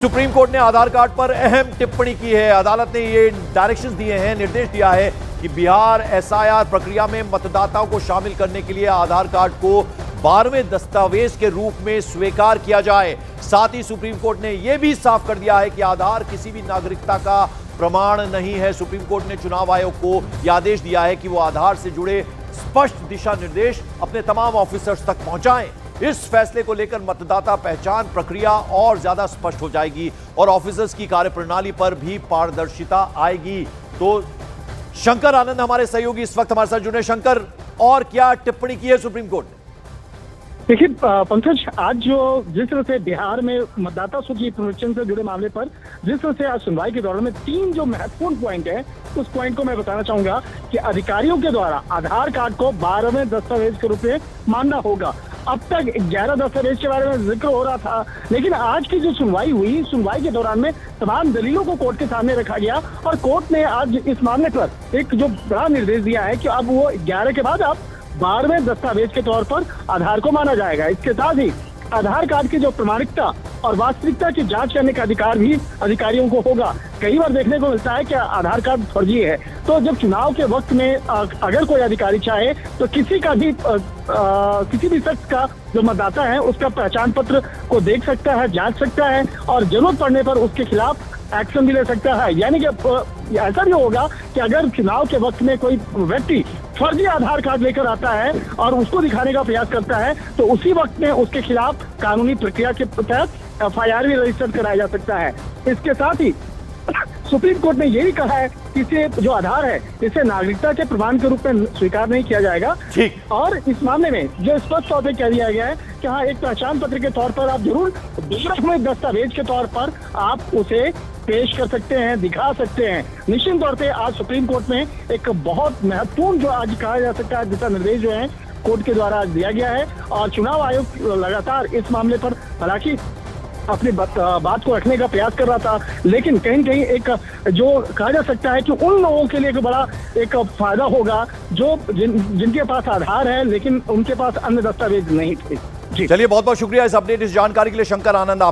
Supreme court ने आधार card पर अहम टिप्पणी की है। अदालत ने ये डायरेक्शंस दिए हैं, निर्देश दिया है कि बिहार एसआईआर प्रक्रिया में मतदाताओं को शामिल करने के लिए आधार कार्ड को 12वें दस्तावेज के रूप में स्वीकार किया जाए। साथ ही सुप्रीम कोर्ट ने यह भी साफ कर दिया है कि आधार किसी भी नागरिकता का प्रमाण नहीं है। सुप्रीम कोर्ट ने चुनाव आयोग को यह आदेश दिया है कि वो आधार से जुड़े स्पष्ट दिशा निर्देश अपने तमाम ऑफिसर्स तक पहुंचाएं। इस फैसले को लेकर मतदाता पहचान प्रक्रिया और ज्यादा स्पष्ट हो जाएगी और ऑफिसर्स की कार्यप्रणाली पर भी पारदर्शिता आएगी। तो शंकर आनंद हमारे सहयोगी इस वक्त हमारे साथ जुड़े। शंकर, और क्या टिप्पणी की है सुप्रीम कोर्ट ने? देखिए पंकज, आज जो जिस तरह से बिहार में मतदाता सूची पुनरीक्षण से जुड़े मामले पर जिस तरह से आज सुनवाई के दौरान में 3 जो महत्वपूर्ण पॉइंट है, उस पॉइंट को मैं बताना चाहूंगा कि अधिकारियों के द्वारा आधार कार्ड को 12वें दस्तावेज के रूप में मानना होगा। अब तक 11 दस्तावेज के बारे में जिक्र हो रहा था, लेकिन आज की जो सुनवाई हुई, सुनवाई के दौरान में तमाम दलीलों को कोर्ट के सामने रखा गया और कोर्ट ने आज इस मामले पर एक जो बड़ा निर्देश दिया है कि अब वो 11 के बाद अब 12वें दस्तावेज के तौर पर आधार को माना जाएगा। इसके साथ ही आधार कार्ड की जो प्रामाणिकता और वास्तविकता की जांच करने का अधिकार भी अधिकारियों को होगा। कई बार देखने को मिलता है कि आधार कार्ड फर्जी है, तो जब चुनाव के वक्त में अगर कोई अधिकारी चाहे तो किसी भी शख्स का जो मतदाता है उसका पहचान पत्र को देख सकता है, जांच सकता है और जरूरत पड़ने पर उसके खिलाफ एक्शन भी ले सकता है। यानी कि ऐसा भी होगा कि अगर चुनाव के वक्त में कोई व्यक्ति फर्जी आधार कार्ड लेकर आता है और उसको दिखाने का प्रयास करता है तो उसी वक्त में उसके खिलाफ कानूनी प्रक्रिया के तहत एफआईआर भी रजिस्टर कराया जा सकता है। इसके साथ ही सुप्रीम कोर्ट ने ये भी कहा है कि इसे जो आधार है इसे नागरिकता के प्रमाण के रूप में स्वीकार नहीं किया जाएगा। और इस मामले में जो स्पष्ट तौर पर कह दिया गया है कि हाँ, एक पहचान पत्र के तौर पर आप जरूर 12वें दस्तावेज के तौर पर आप उसे पेश कर सकते हैं, दिखा सकते हैं। निश्चित तौर पे आज सुप्रीम कोर्ट में एक बहुत महत्वपूर्ण जो आज कहा जा सकता है दिशा निर्देश जो है कोर्ट के द्वारा आज दिया गया है और चुनाव आयोग लगातार इस मामले पर हालांकि अपनी बात को रखने का प्रयास कर रहा था, लेकिन कहीं न कहीं एक जो कहा जा सकता है कि उन लोगों के लिए एक बड़ा एक फायदा होगा जो जिनके पास आधार है लेकिन उनके पास अन्य दस्तावेज नहीं थे। जी चलिए, बहुत बहुत शुक्रिया इस अपडेट, इस जानकारी के लिए शंकर आनंद।